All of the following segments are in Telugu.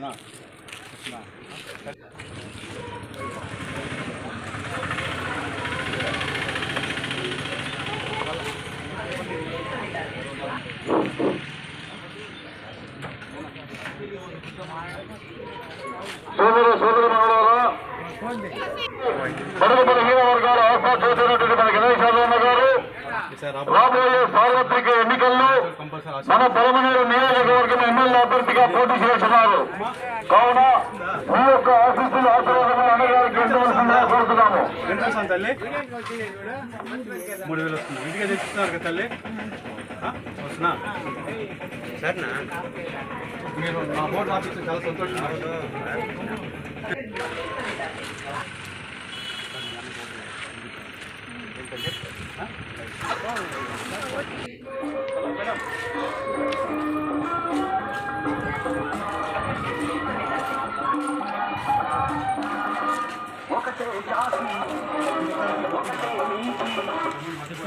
బడుగు బలహీన వర్గాల ఆశ చూసినటువంటి మన గణేష్ యాదవ్ గారు రాబోయే సార్వత్రిక ఎన్నికల్లో మన పలమనేరు నియోజకవర్గం ఎమ్మెల్యే అభ్యర్థిగా పోటీ చేస్తున్నారు. కావున మీ యొక్క ఆశీస్సులు ఆశీర్వాదములు అన్నగారికి ఎంతవలసిందిగా కోరుతున్నాము. తల్లి 3000 వస్తుంది. ఇంటికి తెచ్చిస్తున్నారు కదా తల్లి, వస్తున్నా సరేనా? మీరు నా ఓటు రాపిస్తే చాలా సంతోషం.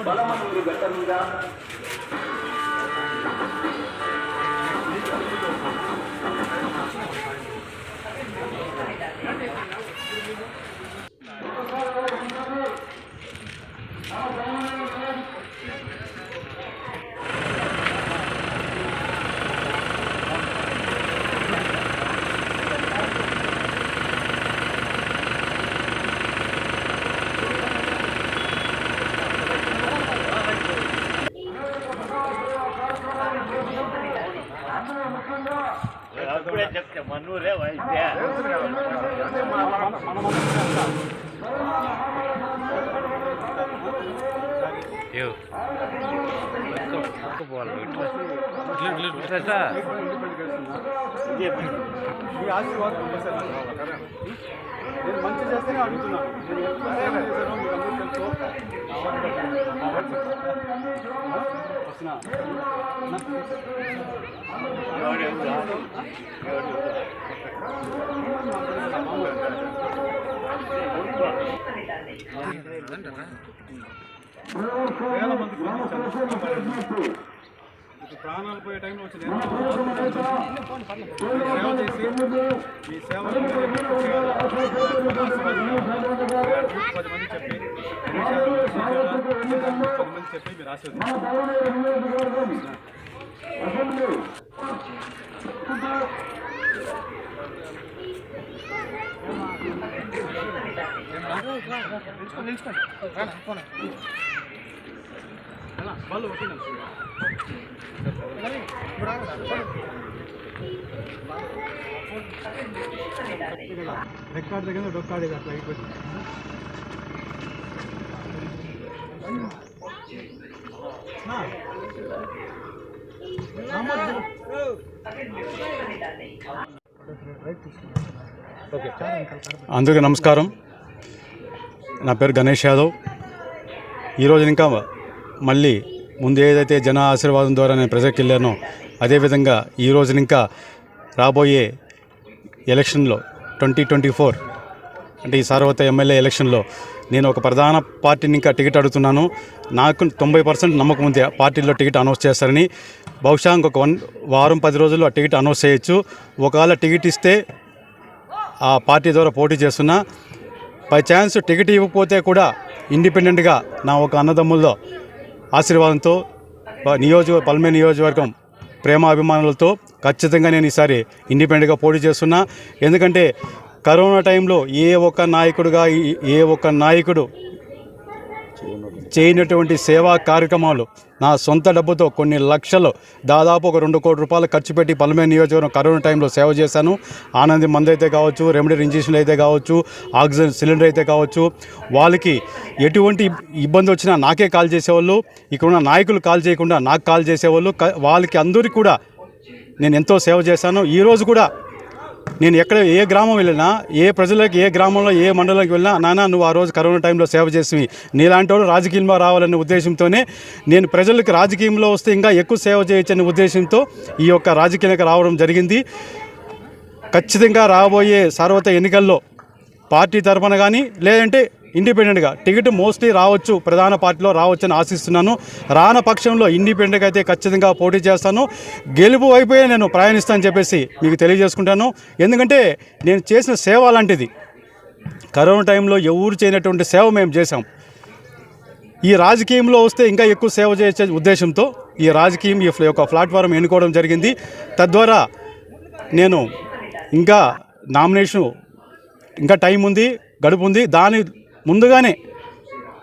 బలమంది గడ్డ మీద మనూరే వైద్య మీ ఆశీర్వాదం నేను మంచి చేస్తేనే అడుగుతున్నాను. నేను ఎంత సేవ చేశానో మీకు అందరూ తెలుసు. వస్తున్నా వేల మందికి ప్రాణాలు పోయే టైంలో వచ్చి సేవ చేసి మీ సేవలు 10 మంది చెప్పి 10 మంది చెప్పి మీరు వాళ్ళు రెక్కార్డ్ దగ్గర డొక్కాడు అట్లా అయిపోయింది. అందరికీ నమస్కారం. నా పేరు గణేష్ యాదవ్. ఈరోజు ఇంకా మళ్ళీ ముందు ఏదైతే జన ఆశీర్వాదం ద్వారా నేను ప్రజలకు వెళ్ళానో అదేవిధంగా ఈరోజు ఇంకా రాబోయే ఎలక్షన్లో 2024 అంటే ఈ సార్వత్రిక ఎమ్మెల్యే ఎలక్షన్లో నేను ఒక ప్రధాన పార్టీని ఇంకా టికెట్ అడుగుతున్నాను. నాకు 90% నమ్మకం ఉంది పార్టీలో టికెట్ అనౌన్స్ చేస్తారని. బహుశా ఇంకొక వారం 10 రోజుల్లో ఆ టికెట్ అనౌన్స్ చేయొచ్చు. ఒకవేళ టికెట్ ఇస్తే ఆ పార్టీ ద్వారా పోటీ చేస్తున్నా. బై ఛాన్స్ టికెట్ ఇవ్వకపోతే కూడా ఇండిపెండెంట్గా నా ఒక అన్నదమ్ముల్లో ఆశీర్వాదంతో పల్మే నియోజకవర్గం ప్రేమాభిమానులతో ఖచ్చితంగా నేను ఈసారి ఇండిపెండెంట్గా పోటీ చేస్తున్నా. ఎందుకంటే కరోనా టైంలో ఏ ఒక్క నాయకుడు చేయనటువంటి సేవా కార్యక్రమాలు నా సొంత డబ్బుతో కొన్ని లక్షలు దాదాపు ఒక 2 కోట్ల రూపాయలు ఖర్చు పెట్టి పల్మే నియోజకవర్గం కరోనా టైంలో సేవ చేశాను. ఆనంది మందు అయితే కావచ్చు, రెమెడీ ఇంజక్షన్లు అయితే కావచ్చు, ఆక్సిజన్ సిలిండర్ అయితే కావచ్చు, వాళ్ళకి ఎటువంటి ఇబ్బంది వచ్చినా నాకే కాల్ చేసేవాళ్ళు. ఇక్కడున్న నాయకులు కాల్ చేయకుండా నాకు కాల్ చేసేవాళ్ళు. వాళ్ళకి అందరికీ కూడా నేను ఎంతో సేవ చేశాను. ఈరోజు కూడా నేను ఎక్కడ ఏ గ్రామం వెళ్ళినా, ఏ ప్రజలకు ఏ గ్రామంలో ఏ మండలంకి వెళ్ళినా, నాన్న నువ్వు ఆ రోజు కరోనా టైంలో సేవ చేసి నీలాంటి వాడు రాజకీయంలో రావాలనే ఉద్దేశంతోనే నేను ప్రజలకు రాజకీయంలో వస్తే ఇంకా ఎక్కువ సేవ చేయొచ్చనే ఉద్దేశంతో ఈ యొక్క రాజకీయానికి రావడం జరిగింది. ఖచ్చితంగా రాబోయే సార్వత్రిక ఎన్నికల్లో పార్టీ తరఫున కానీ లేదంటే ఇండిపెండెంట్గా టికెట్ మోస్ట్లీ రావచ్చు, ప్రధాన పార్టీలో రావచ్చని ఆశిస్తున్నాను. రాన పక్షంలో ఇండిపెండెంట్గా అయితే ఖచ్చితంగా పోటీ చేస్తాను. గెలుపు వైపే నేను ప్రయాణిస్తానని చెప్పేసి మీకు తెలియజేసుకుంటాను. ఎందుకంటే నేను చేసిన సేవ అలాంటిది. కరోనా టైంలో ఎవరు చేయనటువంటి సేవ మేము చేశాం. ఈ రాజకీయంలో వస్తే ఇంకా ఎక్కువ సేవ చేసే ఉద్దేశంతో ఈ రాజకీయం ఈ యొక్క ప్లాట్ఫారం ఎన్నుకోవడం జరిగింది. తద్వారా నేను ఇంకా నామినేషన్ ఇంకా టైం ఉంది, గడుపు ఉంది, దాని ముందుగానే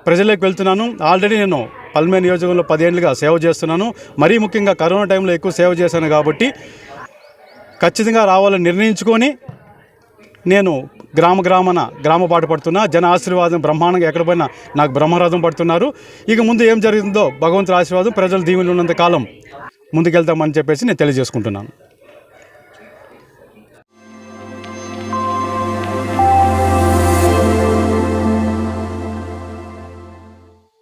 ప్రజలకు వెళ్తున్నాను. ఆల్రెడీ నేను పల్మే నియోజకవర్గంలో 10 ఏళ్ళుగా సేవ చేస్తున్నాను. మరీ ముఖ్యంగా కరోనా టైంలో ఎక్కువ సేవ చేశాను కాబట్టి ఖచ్చితంగా రావాలని నిర్ణయించుకొని నేను గ్రామ పాటు పడుతున్నా. జన ఆశీర్వాదం బ్రహ్మాండంగా ఎక్కడ పోయినా నాకు బ్రహ్మరథం పడుతున్నారు. ఇక ముందు ఏం జరుగుతుందో భగవంతుడి ఆశీర్వాదం, ప్రజల దీవెనలు ఉన్నంత కాలం ముందుకెళ్తామని చెప్పేసి నేను తెలియజేసుకుంటున్నాను.